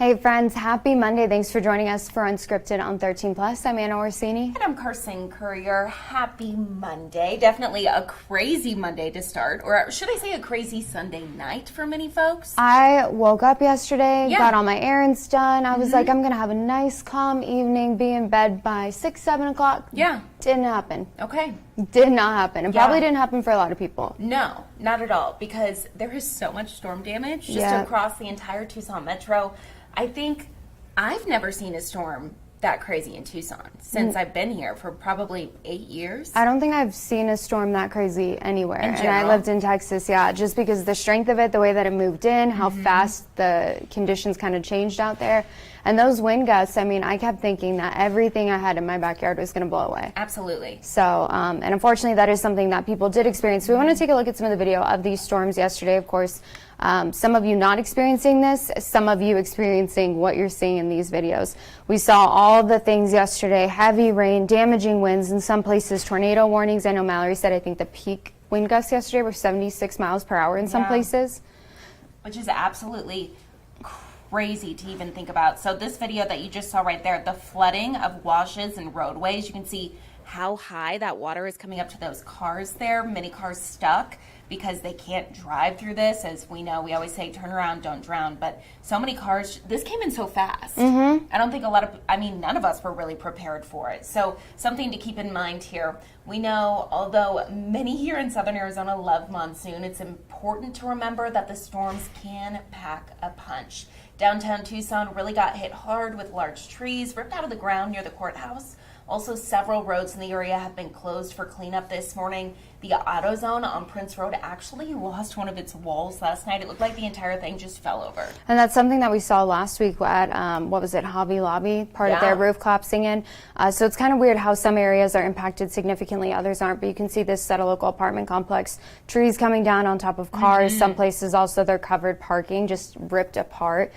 Hey friends, happy Monday. Thanks for joining us for Unscripted on 13 Plus. I'm Anna Orsini. And I'm Carson Courier. Happy Monday. Definitely a crazy Monday to start, or should I say a crazy Sunday night for many folks? I woke up yesterday, got all my errands done. I was like, I'm going to have a nice, calm evening, be in bed by 6, 7 o'clock. Yeah. Didn't happen. Okay. Did not happen. And probably didn't happen for a lot of people. No, not at all, because there is so much storm damage just across the entire Tucson metro. I think I've never seen a storm that crazy in Tucson since I've been here for probably 8 years. I don't think I've seen a storm that crazy anywhere. In and I lived in Texas, just because the strength of it, the way that it moved in, how fast the conditions kind of changed out there. And those wind gusts, I mean, I kept thinking that everything I had in my backyard was going to blow away. Absolutely. So, and unfortunately, that is something that people did experience. So we want to take a look at some of the video of these storms yesterday, of course. Some of you not experiencing this, some of you experiencing what you're seeing in these videos. We saw all the things yesterday: heavy rain, damaging winds, in some places tornado warnings. I know Mallory said I think the peak wind gusts yesterday were 76 miles per hour in some places. Which is absolutely crazy to even think about. So this video that you just saw right there, the flooding of washes and roadways, you can see how high that water is coming up to those cars there. Many cars stuck because they can't drive through this. As we know, we always say turn around, don't drown, but so many cars, this came in so fast. I don't think none of us were really prepared for it. So something to keep in mind here. We know, although many here in southern Arizona love monsoon, it's important to remember that the storms can pack a punch. Downtown Tucson really got hit hard with large trees ripped out of the ground near the courthouse. Also, several roads in the area have been closed for cleanup this morning. The AutoZone on Prince Road actually lost one of its walls last night. It looked like the entire thing just fell over. And that's something that we saw last week at, Hobby Lobby, part of their roof collapsing in. So it's kind of weird how some areas are impacted significantly, others aren't. But you can see this at a local apartment complex. Trees coming down on top of cars. Some places also they're covered parking, just ripped apart.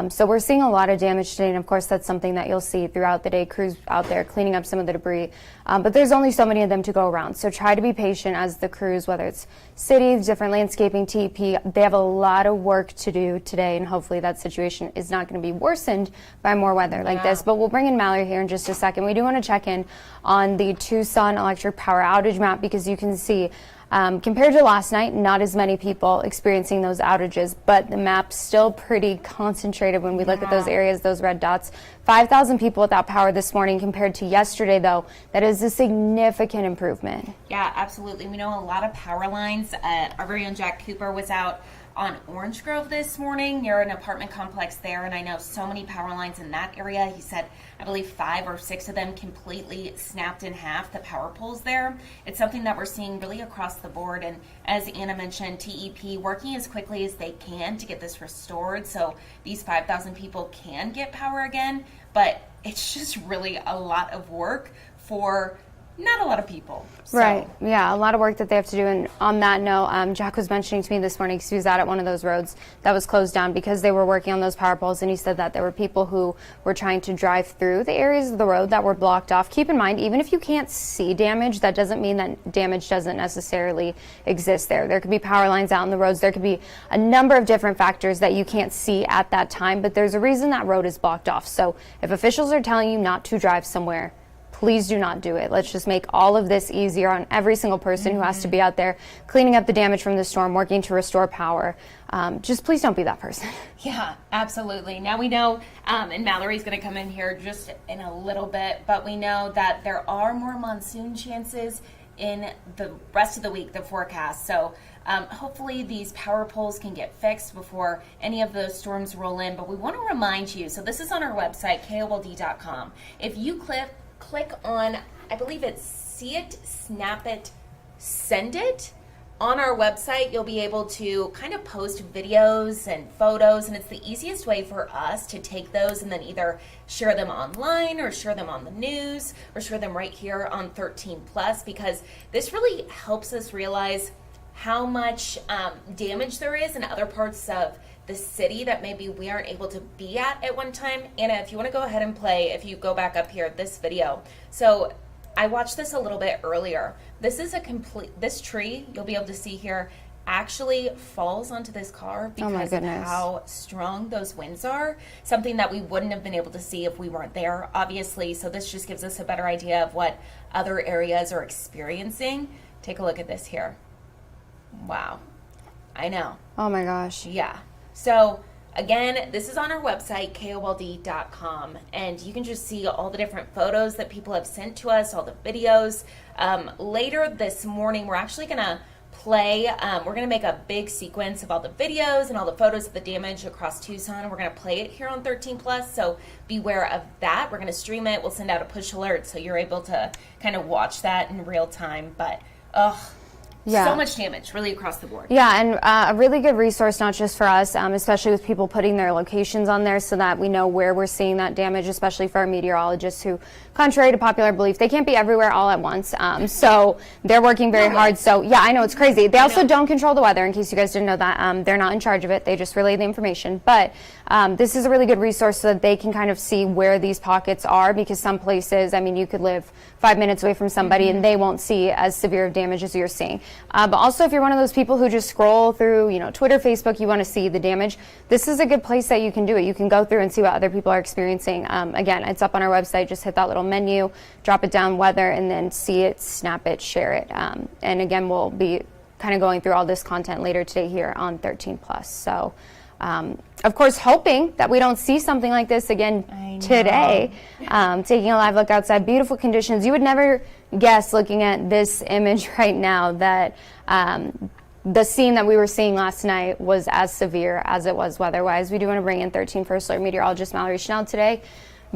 So we're seeing a lot of damage today, and of course that's something that you'll see throughout the day, crews out there cleaning up some of the debris. But there's only so many of them to go around, so try to be patient as the crews, whether it's cities, different landscaping, TEP, they have a lot of work to do today, and hopefully that situation is not going to be worsened by more weather like this. But we'll bring in Mallory here in just a second. We do want to check in on the Tucson electric power outage map, because you can see compared to last night, not as many people experiencing those outages, but the map's still pretty concentrated when we look at those areas, those red dots. 5,000 people without power this morning compared to yesterday, though. That is a significant improvement. Yeah, absolutely. We know a lot of power lines. Our very own Jack Cooper was out on Orange Grove this morning near an apartment complex there, and I know so many power lines in that area. He said, I believe 5 or 6 of them completely snapped in half, the power poles there. It's something that we're seeing really across the board, and as Anna mentioned, TEP working as quickly as they can to get this restored so these 5,000 people can get power again, but it's just really a lot of work for not a lot of people. So. Right. Yeah, a lot of work that they have to do. And on that note, Jack was mentioning to me this morning, because he was out at one of those roads that was closed down because they were working on those power poles, and he said that there were people who were trying to drive through the areas of the road that were blocked off. Keep in mind, even if you can't see damage, that doesn't mean that damage doesn't necessarily exist there. There could be power lines out in the roads. There could be a number of different factors that you can't see at that time, but there's a reason that road is blocked off. So if officials are telling you not to drive somewhere, please do not do it. Let's just make all of this easier on every single person who has to be out there cleaning up the damage from the storm, working to restore power. Just please don't be that person. Yeah, absolutely. Now we know, and Mallory's going to come in here just in a little bit, but we know that there are more monsoon chances in the rest of the week, the forecast. So hopefully these power poles can get fixed before any of those storms roll in. But we want to remind you, so this is on our website, KOLD.com. If you click on, I believe it's See It, Snap It, Send It. On our website, you'll be able to kind of post videos and photos, and it's the easiest way for us to take those and then either share them online or share them on the news or share them right here on 13 Plus, because this really helps us realize how much damage there is in other parts of the city that maybe we aren't able to be at one time. Anna, if you want to go ahead and play, if you go back up here, this video. So I watched this a little bit earlier. This is this tree, you'll be able to see here, actually falls onto this car Oh my because of goodness. how strong those winds are, something that we wouldn't have been able to see if we weren't there, obviously. So this just gives us a better idea of what other areas are experiencing. Take a look at this here. Wow. I know. Oh my gosh. Yeah. So again, this is on our website, KOLD.com, and you can just see all the different photos that people have sent to us, all the videos. Later this morning, we're actually going to play, we're going to make a big sequence of all the videos and all the photos of the damage across Tucson. We're going to play it here on 13 Plus, so beware of that. We're going to stream it. We'll send out a push alert so you're able to kind of watch that in real time. But, so much damage, really, across the board. Yeah, and a really good resource, not just for us, especially with people putting their locations on there so that we know where we're seeing that damage, especially for our meteorologists who, contrary to popular belief, they can't be everywhere all at once. So they're working very hard. So, yeah, I know, it's crazy. They also don't control the weather, in case you guys didn't know that. They're not in charge of it. They just relay the information. But this is a really good resource so that they can kind of see where these pockets are, because some places, I mean, you could live 5 minutes away from somebody and they won't see as severe of damage as you're seeing. But also, if you're one of those people who just scroll through, Twitter, Facebook, you want to see the damage, this is a good place that you can do it. You can go through and see what other people are experiencing. Again, it's up on our website. Just hit that little menu, drop it down, weather, and then see it, snap it, share it. And again, we'll be kind of going through all this content later today here on 13 Plus. So, of course, hoping that we don't see something like this again today. Taking a live look outside, beautiful conditions. You would never guess, looking at this image right now, that the scene that we were seeing last night was as severe as it was weather-wise. We do want to bring in 13 First Alert meteorologist Mallory Schnell today.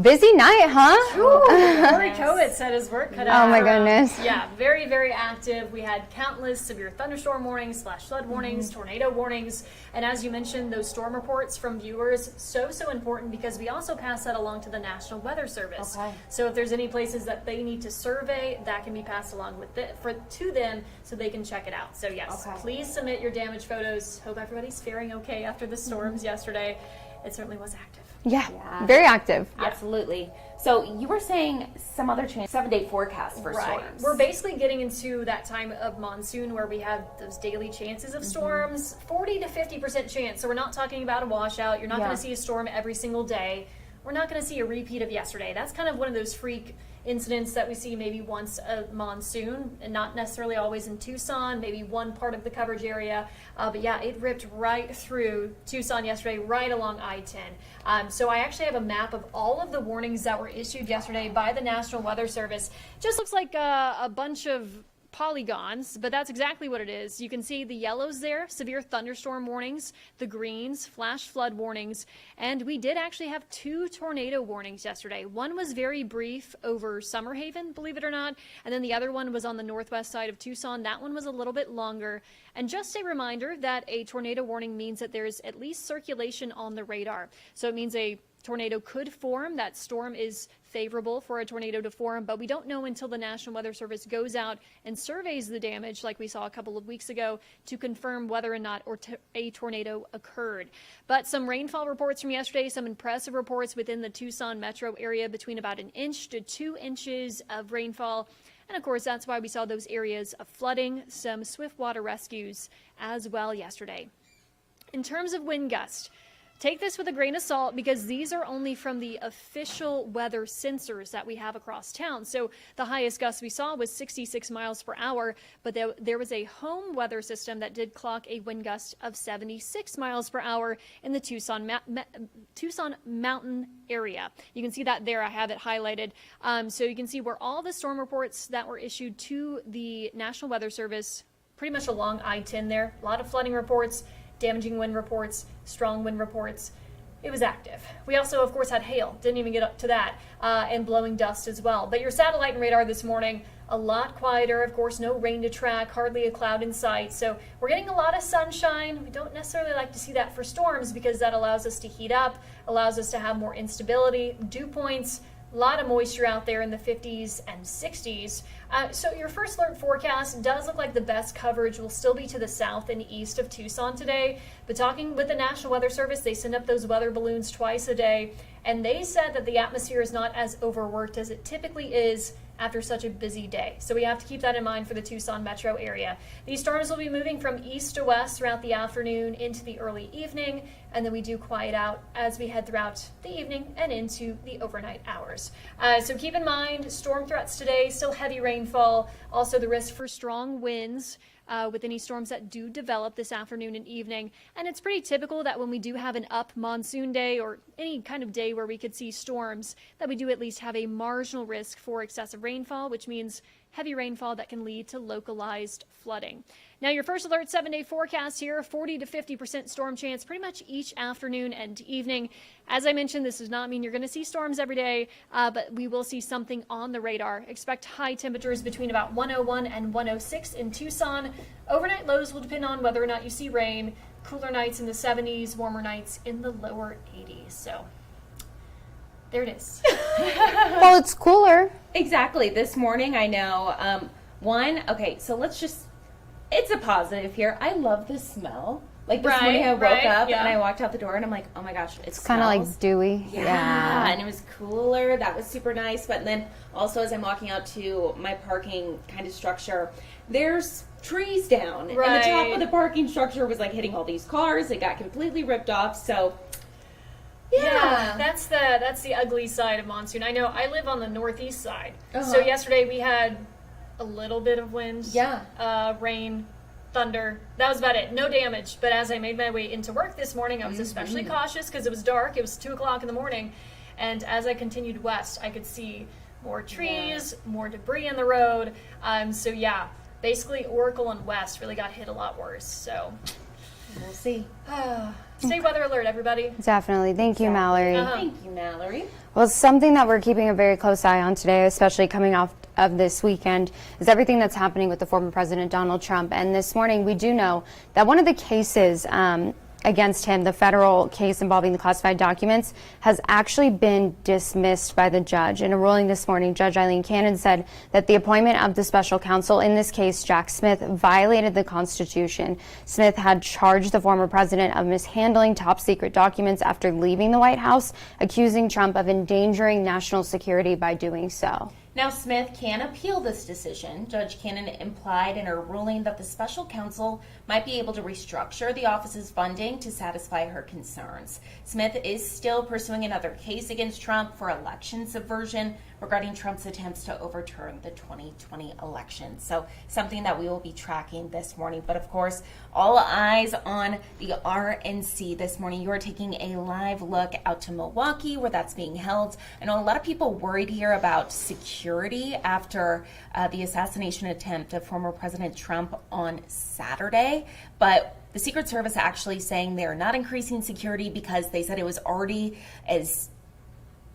Busy night, huh? Corey Kovitz had his work cut out. Oh my goodness. Yeah, very, very active. We had countless severe thunderstorm warnings, flash flood warnings, tornado warnings. And as you mentioned, those storm reports from viewers, so important, because we also pass that along to the National Weather Service. Okay. So if there's any places that they need to survey, that can be passed along to them so they can check it out. So yes, please submit your damage photos. Hope everybody's faring okay after the storms yesterday. It certainly was active. Yeah, very active. Absolutely. So you were saying some other change, 7-day forecast for storms. We're basically getting into that time of monsoon where we have those daily chances of storms, 40 to 50% chance. So we're not talking about a washout. You're not going to see a storm every single day. We're not going to see a repeat of yesterday. That's kind of one of those freak incidents that we see maybe once a monsoon, and not necessarily always in Tucson, maybe one part of the coverage area. But yeah, it ripped right through Tucson yesterday, right along I-10. So I actually have a map of all of the warnings that were issued yesterday by the National Weather Service. Just looks like a bunch of polygons, but that's exactly what it is. You can see the yellows there, severe thunderstorm warnings, the greens, flash flood warnings, and we did actually have 2 tornado warnings yesterday. One was very brief over Summerhaven, believe it or not, and then the other one was on the northwest side of Tucson. That one was a little bit longer. And just a reminder that a tornado warning means that there's at least circulation on the radar. So it means a tornado could form. That storm is favorable for a tornado to form, but we don't know until the National Weather Service goes out and surveys the damage, like we saw a couple of weeks ago, to confirm whether or not a tornado occurred. But some rainfall reports from yesterday, some impressive reports within the Tucson metro area, between about 1 inch to 2 inches of rainfall. And of course, that's why we saw those areas of flooding, some swift water rescues as well yesterday. In terms of wind gust, take this with a grain of salt, because these are only from the official weather sensors that we have across town. So the highest gust we saw was 66 miles per hour, but there was a home weather system that did clock a wind gust of 76 miles per hour in the Tucson mountain area. You can see that there. I have it highlighted. So you can see where all the storm reports that were issued to the National Weather Service, pretty much along I-10 there. A lot of flooding reports, damaging wind reports, strong wind reports. It was active. We also, of course, had hail. Didn't even get up to that. And blowing dust as well. But your satellite and radar this morning, a lot quieter. Of course, no rain to track, hardly a cloud in sight. So we're getting a lot of sunshine. We don't necessarily like to see that for storms, because that allows us to heat up, allows us to have more instability, dew points, a lot of moisture out there in the 50s and 60s. So your first alert forecast does look like the best coverage will still be to the south and east of Tucson today. But talking with the National Weather Service, they send up those weather balloons twice a day, and they said that the atmosphere is not as overworked as it typically is after such a busy day. So we have to keep that in mind for the Tucson metro area. These storms will be moving from east to west throughout the afternoon into the early evening, and then we do quiet out as we head throughout the evening and into the overnight hours. So keep in mind, storm threats today, still heavy rainfall, also the risk for strong winds with any storms that do develop this afternoon and evening. And it's pretty typical that when we do have an up monsoon day or any kind of day where we could see storms, that we do at least have a marginal risk for excessive rainfall, which means heavy rainfall that can lead to localized flooding. Now, your first alert 7-day forecast here, 40 to 50% storm chance pretty much each afternoon and evening. As I mentioned, this does not mean you're going to see storms every day, but we will see something on the radar. Expect high temperatures between about 101 and 106 in Tucson. Overnight lows will depend on whether or not you see rain. Cooler nights in the 70s, warmer nights in the lower 80s. So there it is. Well, it's cooler. Exactly. This morning, I know, so it's a positive here. I love the smell. Like this morning I woke up and I walked out the door and I'm like, oh my gosh, it's kind of like dewy. Yeah, and it was cooler. That was super nice. But then also as I'm walking out to my parking kind of structure, there's trees down. And the top of the parking structure was like hitting all these cars. It got completely ripped off. So yeah, that's the ugly side of monsoon. I know I live on the northeast side. So yesterday we had a little bit of wind, rain, thunder. That was about it. No damage. But as I made my way into work this morning, I was especially cautious because it was dark. It was 2 o'clock in the morning. And as I continued west, I could see more trees, more debris in the road. So yeah, basically Oracle and West really got hit a lot worse. So we'll see. Stay weather alert, everybody. Definitely. Thank you, Mallory. Thank you, Mallory. Well, something that we're keeping a very close eye on today, especially coming off of this weekend, is everything that's happening with the former President Donald Trump. And this morning, we do know that one of the cases against him, the federal case involving the classified documents, has actually been dismissed by the judge. In a ruling this morning, Judge Eileen Cannon said that the appointment of the special counsel in this case, Jack Smith, violated the Constitution. Smith had charged the former president of mishandling top secret documents after leaving the White House, accusing Trump of endangering national security by doing so. Now, Smith can appeal this decision. Judge Cannon implied in her ruling that the special counsel might be able to restructure the office's funding to satisfy her concerns. Smith is still pursuing another case against Trump for election subversion regarding Trump's attempts to overturn the 2020 election. So something that we will be tracking this morning. But of course, all eyes on the RNC this morning. You are taking a live look out to Milwaukee where that's being held. I know a lot of people worried here about security after the assassination attempt of former President Trump on Saturday. But the Secret Service actually saying they're not increasing security because they said it was already as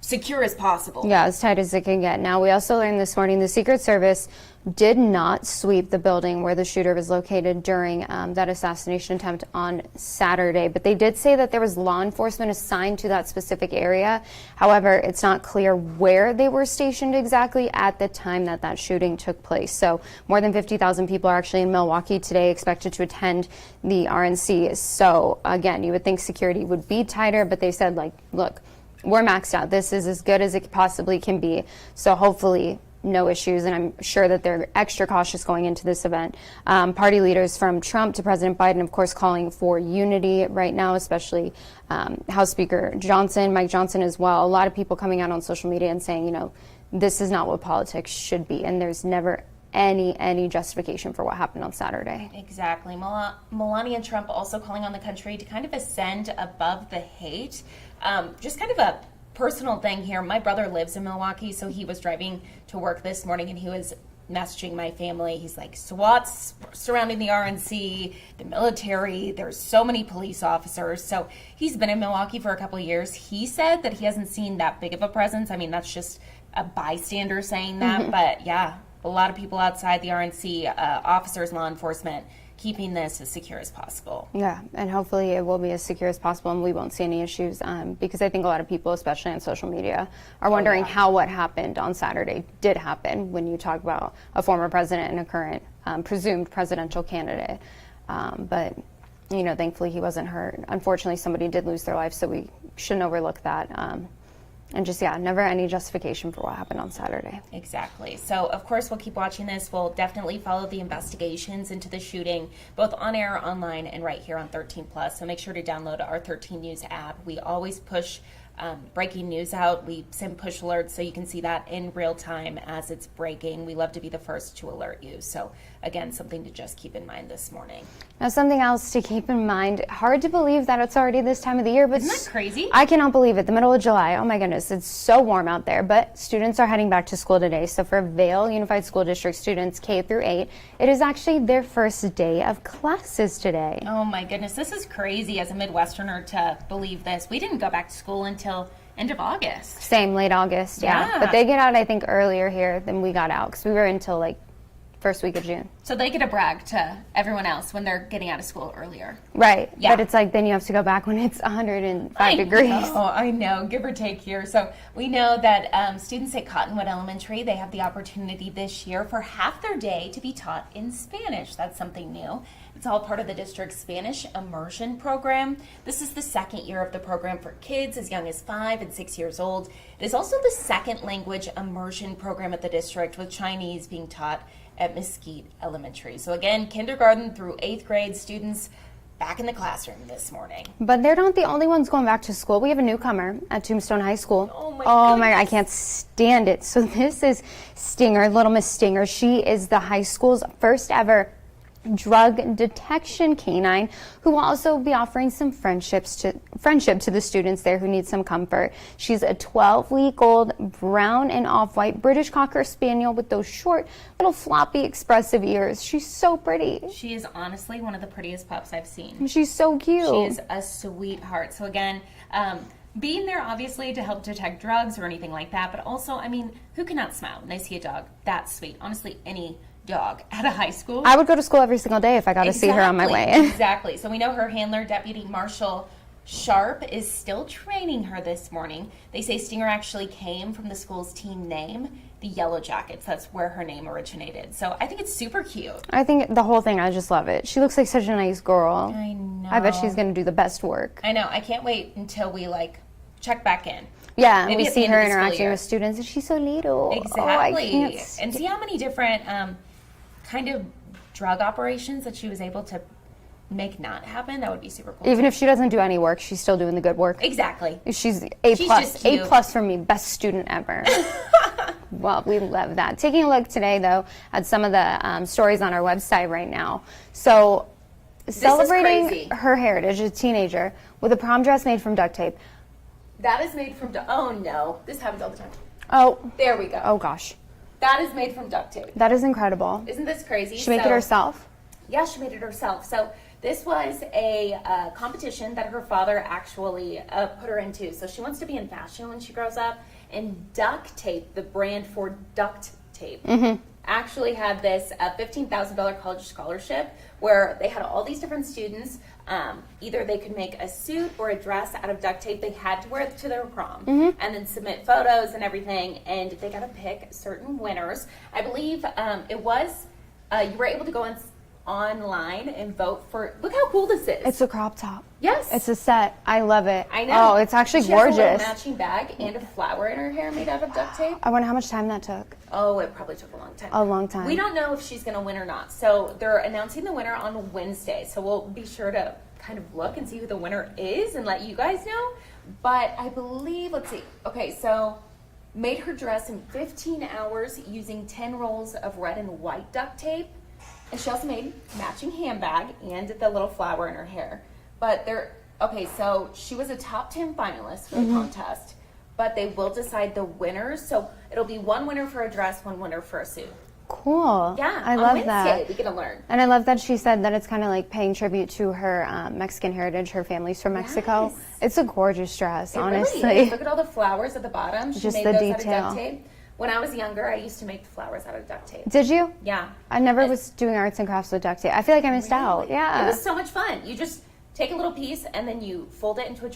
secure as possible. Yeah, as tight as it can get. Now, we also learned this morning the Secret Service did not sweep the building where the shooter was located during that assassination attempt on Saturday, but they did say that there was law enforcement assigned to that specific area. However, it's not clear where they were stationed exactly at the time that that shooting took place. So more than 50,000 people are actually in Milwaukee today expected to attend the RNC. So again, you would think security would be tighter, but they said, like, look, we're maxed out. This is as good as it possibly can be. So hopefully no issues. And I'm sure that they're extra cautious going into this event. Party leaders from Trump to President Biden, of course, calling for unity right now, especially House Speaker Johnson, Mike Johnson as well. A lot of people coming out on social media and saying, you know, this is not what politics should be. And there's never any justification for what happened on Saturday. Exactly. Melania Trump also calling on the country to kind of ascend above the hate. Just kind of a personal thing here. My brother lives in Milwaukee, so he was driving to work this morning and he was messaging my family. He's like, SWAT's surrounding the RNC, the military, there's so many police officers. So he's been in Milwaukee for a couple of years. He said that he hasn't seen that big of a presence. I mean, that's just a bystander saying that. But yeah, a lot of people outside the RNC, officers, law enforcement, keeping this as secure as possible. Yeah, and hopefully it will be as secure as possible and we won't see any issues because I think a lot of people, especially on social media, are wondering how what happened on Saturday did happen when you talk about a former president and a current presumed presidential candidate. But, you know, thankfully he wasn't hurt. Unfortunately, somebody did lose their life, so we shouldn't overlook that. And just, never any justification for what happened on Saturday. Exactly. So, of course, we'll keep watching this. We'll definitely follow the investigations into the shooting, both on air, online, and right here on 13 Plus. So make sure to download our 13 News app. We always push breaking news out. We send push alerts so you can see that in real time as it's breaking. We love to be the first to alert you. So, again, something to just keep in mind this morning. Now, something else to keep in mind. Hard to believe that it's already this time of the year, but isn't that crazy? I cannot believe it. The middle of July. Oh my goodness, it's so warm out there. But students are heading back to school today. So for Vail Unified School District students K through 8, it is actually their first day of classes today. Oh my goodness, this is crazy as a Midwesterner to believe this. We didn't go back to school until end of August. Same, late August, yeah. But they get out, I think, earlier here than we got out because we were until like first week of June. So they get to brag to everyone else when they're getting out of school earlier. Right. Yeah. But it's like then you have to go back when it's 105 degrees. I know, give or take here. So we know that students at Cottonwood Elementary, they have the opportunity this year for half their day to be taught in Spanish. That's something new. It's all part of the district's Spanish immersion program. This is the second year of the program for kids as young as 5 and 6 years old. It is also the second language immersion program at the district, with Chinese being taught at Mesquite Elementary. So again, kindergarten through 8th grade students back in the classroom this morning. But they're not the only ones going back to school. We have a newcomer at Tombstone High School. Oh my God, I can't stand it. So this is Stinger, Little Miss Stinger. She is the high school's first ever drug detection canine, who will also be offering some friendship to the students there who need some comfort. She's a 12-week-old brown and off-white British Cocker Spaniel with those short, little floppy, expressive ears. She's so pretty. She is honestly one of the prettiest pups I've seen. She's so cute. She is a sweetheart. So again, being there obviously to help detect drugs or anything like that, but also, I mean, who cannot smile when they see a dog that sweet? Honestly, any dog at a high school. I would go to school every single day if I got to see her on my way in. Exactly. So we know her handler, Deputy Marshall Sharp, is still training her this morning. They say Stinger actually came from the school's team name, the Yellow Jackets. That's where her name originated. So I think it's super cute. I think the whole thing, I just love it. She looks like such a nice girl. I know. I bet she's going to do the best work. I know. I can't wait until we check back in. Yeah, maybe we see her interacting with students, and she's so little. Exactly. Oh, I can't and see how many different kind of drug operations that she was able to make not happen. That would be super cool. Even if she doesn't do any work, she's still doing the good work. Exactly. She's A+. just cute. A+ for me, best student ever. Well, we love that. Taking a look today, though, at some of the stories on our website right now. So, celebrating her heritage as a teenager with a prom dress made from duct tape. That is made from oh no, this happens all the time. Oh. There we go. Oh, gosh. That is made from duct tape. That is incredible. Isn't this crazy? She made it herself? Yeah, she made it herself. So this was a competition that her father actually put her into. So she wants to be in fashion when she grows up. And Duct Tape, the brand for duct tape, actually had this $15,000 college scholarship where they had all these different students. Either they could make a suit or a dress out of duct tape. They had to wear it to their prom and then submit photos and everything. And they got to pick certain winners. I believe it was, you were able to go online and vote for, look how cool this is. It's a crop top. Yes. It's a set. I love it. I know. Oh, it's actually she gorgeous. She has a little matching bag and a flower in her hair made out of duct tape. I wonder how much time that took. Oh, it probably took a long time. A long time. We don't know if she's going to win or not. So they're announcing the winner on Wednesday. So we'll be sure to kind of look and see who the winner is and let you guys know. But I believe, let's see. Okay, so made her dress in 15 hours using 10 rolls of red and white duct tape. And she also made matching handbag and the little flower in her hair. But so she was a top 10 finalist for the contest, but they will decide the winners. So it'll be one winner for a dress, one winner for a suit. Cool. Yeah, I on love Wednesday, that. we get to learn. And I love that she said that it's kind of like paying tribute to her Mexican heritage. Her family's from Mexico. Yes. It's a gorgeous dress, honestly. Really is. Look at all the flowers at the bottom. She Just made the those detail. out of duct tape. When I was younger, I used to make the flowers out of duct tape. Did you? Yeah. I never was doing arts and crafts with duct tape. I feel like I missed out. Yeah. It was so much fun. You just take a little piece and then you fold it into a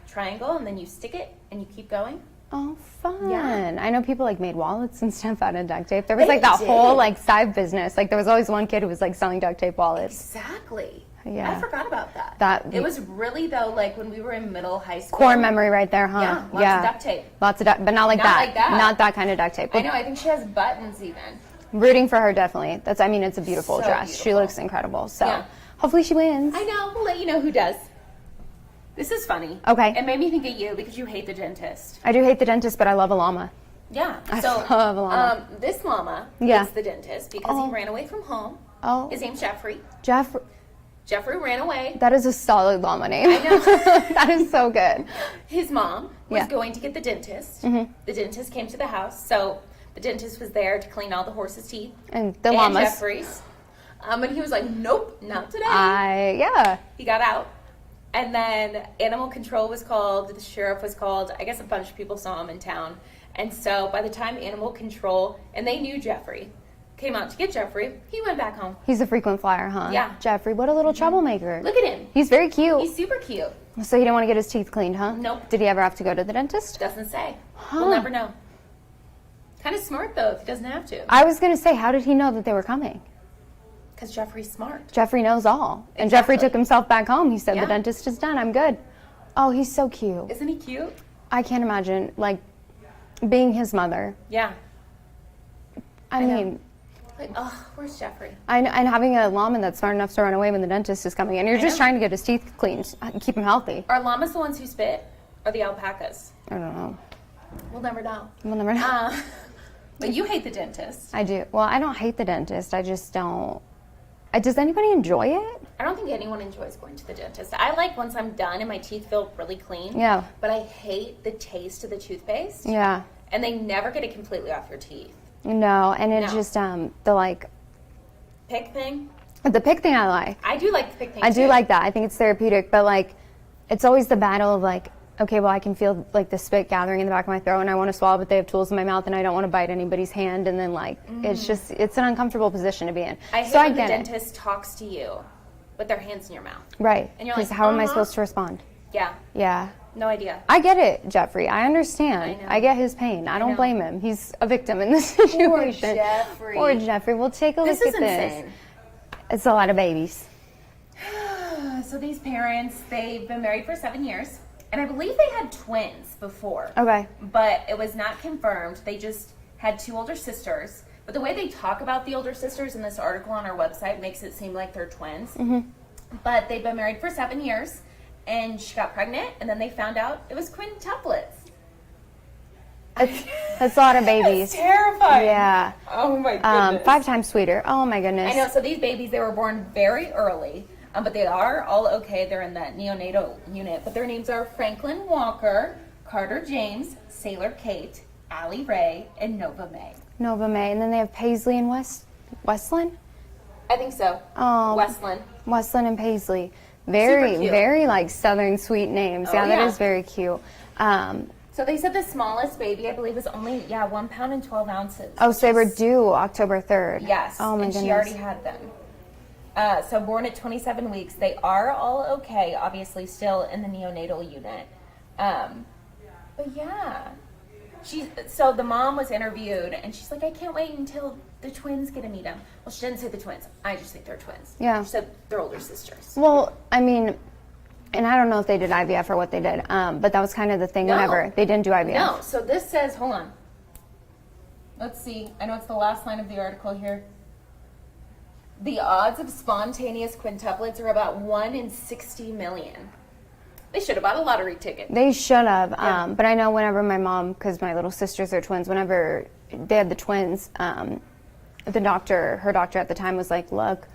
triangle and then you stick it and you keep going. Oh, fun. Yeah. I know people made wallets and stuff out of duct tape. There was They that did. whole side business. There was always one kid who was selling duct tape wallets. Exactly. Yeah. I forgot about that. It was really, though, like when we were in high school. Core memory right there, huh? Yeah, lots of duct tape. Lots of but not like Not that. like that. Not that kind of duct tape. I know, I think she has buttons even. Rooting for her, definitely. It's a beautiful So dress. She beautiful. looks incredible. So Yeah. hopefully she wins. I know, we'll let you know who does. This is funny. Okay. It made me think of you because you hate the dentist. I do hate the dentist, but I love a llama. Yeah. I So love a llama. This llama Yeah. hates the dentist because he ran away from home. Oh. His name's Jeffrey. Jeffrey, ran away. that is a solid llama name. I know. That is so good. His mom was Yeah. going to get the dentist. Mm-hmm. The dentist came to the house, so the dentist was there to clean all the horse's teeth. And the llamas. Jeffrey's. And he was like, nope, not today. Yeah. He got out. And then animal control was called, the sheriff was called. I guess a bunch of people saw him in town. And so by the time animal control, and they knew Jeffrey, came out to get Jeffrey, he went back home. He's a frequent flyer, huh? Yeah. Jeffrey, what a little troublemaker. Look at him. He's very cute. He's super cute. So he didn't want to get his teeth cleaned, huh? Nope. Did he ever have to go to the dentist? Doesn't say. Huh. We'll never know. Kind of smart, though, if he doesn't have to. I was going to say, how did he know that they were coming? Because Jeffrey's smart. Jeffrey knows all. And Jeffrey Exactly. took himself back home. He said, Yeah. the dentist is done. I'm good. Oh, he's so cute. Isn't he cute? I can't imagine, like, being his mother. Yeah. I know. mean, Like, oh, where's Jeffrey? and having a llama that's smart enough to run away when the dentist is coming in. You're just know. trying to get his teeth cleaned, keep him healthy. Are llamas the ones who spit? Or the alpacas? I don't know. We'll never know. We'll never know. But you hate the dentist. I do. Well, I don't hate the dentist. I just don't. Does anybody enjoy it? I don't think anyone enjoys going to the dentist. I like once I'm done and my teeth feel really clean. Yeah. But I hate the taste of the toothpaste. Yeah. And they never get it completely off your teeth. No, and it No. just the Pick thing? pick thing I like. I do like the pick thing I do too. like that. I think it's therapeutic, but like, it's always the battle of like, okay, well, I can feel like the spit gathering in the back of my throat, and I want to swallow, but they have tools in my mouth, and I don't want to bite anybody's hand, and then like, it's an uncomfortable position to be in. I hate so I when the get it. dentist talks to you with their hands in your mouth. Right. And you're Because like, how am I uh-huh. supposed to respond? Yeah. Yeah. No idea. I get it, Jeffrey. I understand. I know. I get his pain. I don't know. blame him. He's a victim in this situation. Jeffrey. Poor Jeffrey. We'll take a This look is at this. insane. It's a lot of babies. So these parents, they've been married for 7 years. And I believe they had twins before. Okay. But it was not confirmed. They just had 2 older sisters. But the way they talk about the older sisters in this article on our website makes it seem like they're twins. Mm-hmm. But they've been married for 7 years. And she got pregnant. And then they found out it was quintuplets. That's a lot of babies. It's terrifying. Yeah. Oh my goodness. 5 times sweeter. Oh my goodness. I know. So these babies, they were born very early. But they are all okay. They're in that neonatal unit. But their names are Franklin Walker, Carter James, Sailor Kate, Allie Ray, and Nova May. Nova May. And then they have Paisley and Westland? I think so. Oh. Westland. Westland and Paisley. Very, Super cute. very like southern sweet names. Oh, Yeah, that yeah. is very cute. So they said the smallest baby, I believe, was only 1 pound and 12 ounces. Oh, so they were due October 3rd. Yes. Oh my and goodness. she already had them. So born at 27 weeks, they are all okay. Obviously, still in the neonatal unit. But yeah, so the mom was interviewed, and she's like, I can't wait until the twins get to meet them. Well, she didn't say the twins. I just think they're twins. Yeah. She said they're older sisters. Well, I mean, and I don't know if they did IVF or what they did, but that was kind of the thing No. whenever they didn't do IVF. No. So this says, hold on. Let's see. I know it's the last line of the article here. The odds of spontaneous quintuplets are about 1 in 60 million. They should have bought a lottery ticket. They should have. Yeah. But I know whenever my mom, because my little sisters are twins, whenever they had the twins, her doctor at the time was like, look,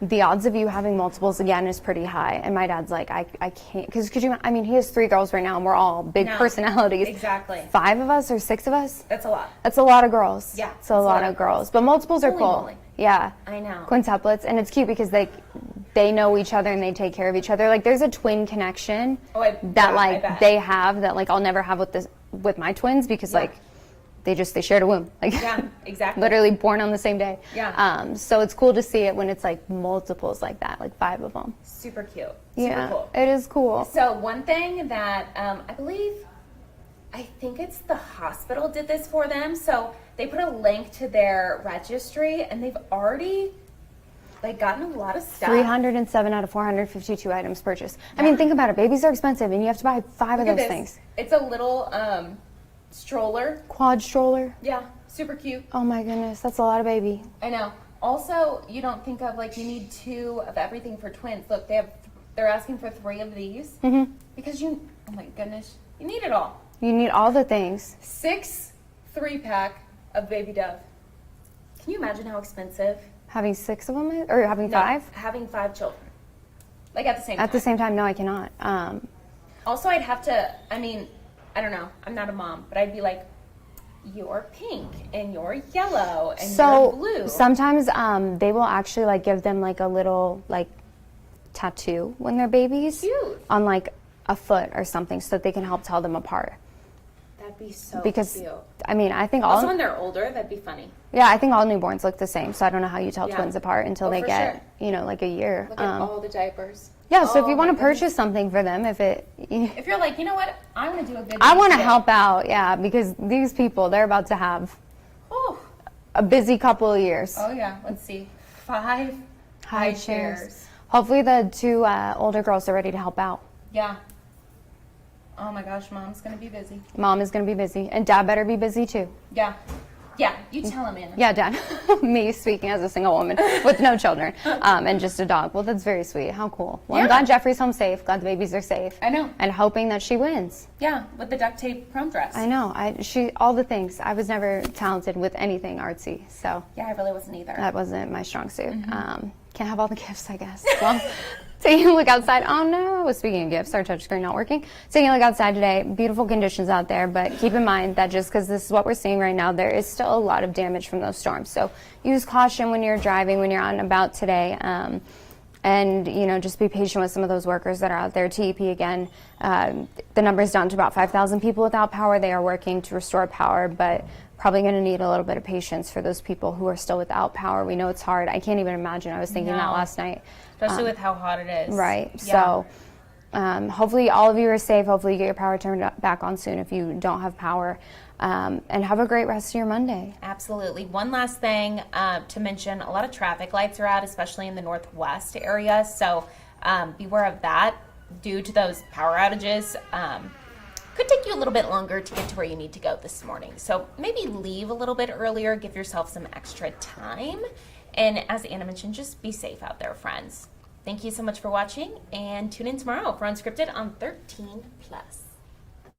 the odds of you having multiples again is pretty high. And my dad's like, I can't, because he has 3 girls right now and we're all big No, personalities. exactly. 5 of us or 6 of us? That's a lot. That's a lot of girls. Yeah, It's a lot of girls. But multiples are Holy cool. moly. Yeah. I know. Quintuplets. And it's cute because they know each other and they take care of each other. Like there's a twin connection I bet. they have that like I'll never have with my twins because Yeah. like they shared a womb. Like Yeah, exactly. literally born on the same day. Yeah. So it's cool to see it when it's like multiples like that, like 5 of them. Super cute. Yeah. Super cool. It is cool. So one thing that I think it's the hospital did this for them. So they put a link to their registry, and they've already like gotten a lot of stuff. 307 out of 452 items purchased. I mean, think about it. Babies are expensive, and you have to buy 5 of those things. It's a little stroller. Quad stroller. Yeah, super cute. Oh my goodness, that's a lot of baby. I know. Also, you don't think of like you need 2 of everything for twins. Look, they're asking for 3 of these because oh my goodness, you need it all. You need all the things. 6 3-pack of Baby Dove. Can you imagine how expensive? Having 6 of them, or having 5? Having 5 children. Like at the same time. At the same time, no, I cannot. Also, I'd have to, I mean, I don't know. I'm not a mom, but I'd be like, you're pink and you're yellow and you're blue. Sometimes they will actually like give them like a little like tattoo when they're babies. Cute. On like a foot or something so that they can help tell them apart. That'd be so Because, cute. I mean, I think Also, when they're older, that'd be funny. Yeah, I think all newborns look the same, so I don't know how you tell twins apart until they get, like a year. Look at all the diapers. Yeah, so if you want to purchase something for them, if you're like, you know what, I want to do a good I want to help out, yeah, because these people, they're about to have a busy couple of years. Oh, yeah, let's see. 5 high chairs. Hopefully the 2 older girls are ready to help out. Yeah. Oh my gosh, Mom's going to be busy. Mom is going to be busy, and Dad better be busy too. Yeah. Yeah, you tell him, Anna. Yeah, Dad. Me speaking as a single woman with no children and just a dog. Well, that's very sweet. How cool. Well, I'm glad Jeffrey's home safe. Glad the babies are safe. I know. And hoping that she wins. Yeah, with the duct tape prom dress. I know. All the things. I was never talented with anything artsy, so. Yeah, I really wasn't either. That wasn't my strong suit. Can't have all the gifts, I guess. Well, taking a look outside. Oh no, speaking of gifts, our touchscreen not working. Taking a look outside today. Beautiful conditions out there, but keep in mind that just because this is what we're seeing right now, there is still a lot of damage from those storms. So use caution when you're driving, when you're out and about today. And, just be patient with some of those workers that are out there. TEP, again, the number is down to about 5,000 people without power. They are working to restore power, but probably going to need a little bit of patience for those people who are still without power. We know it's hard. I can't even imagine. I was thinking that last night. Especially with how hot it is. Right. Yeah. So hopefully all of you are safe. Hopefully you get your power turned back on soon if you don't have power. And have a great rest of your Monday. Absolutely. One last thing to mention, a lot of traffic lights are out, especially in the northwest area. So beware of that due to those power outages. Could take you a little bit longer to get to where you need to go this morning. So maybe leave a little bit earlier, give yourself some extra time. And as Anna mentioned, just be safe out there, friends. Thank you so much for watching, and tune in tomorrow for Unscripted on 13+.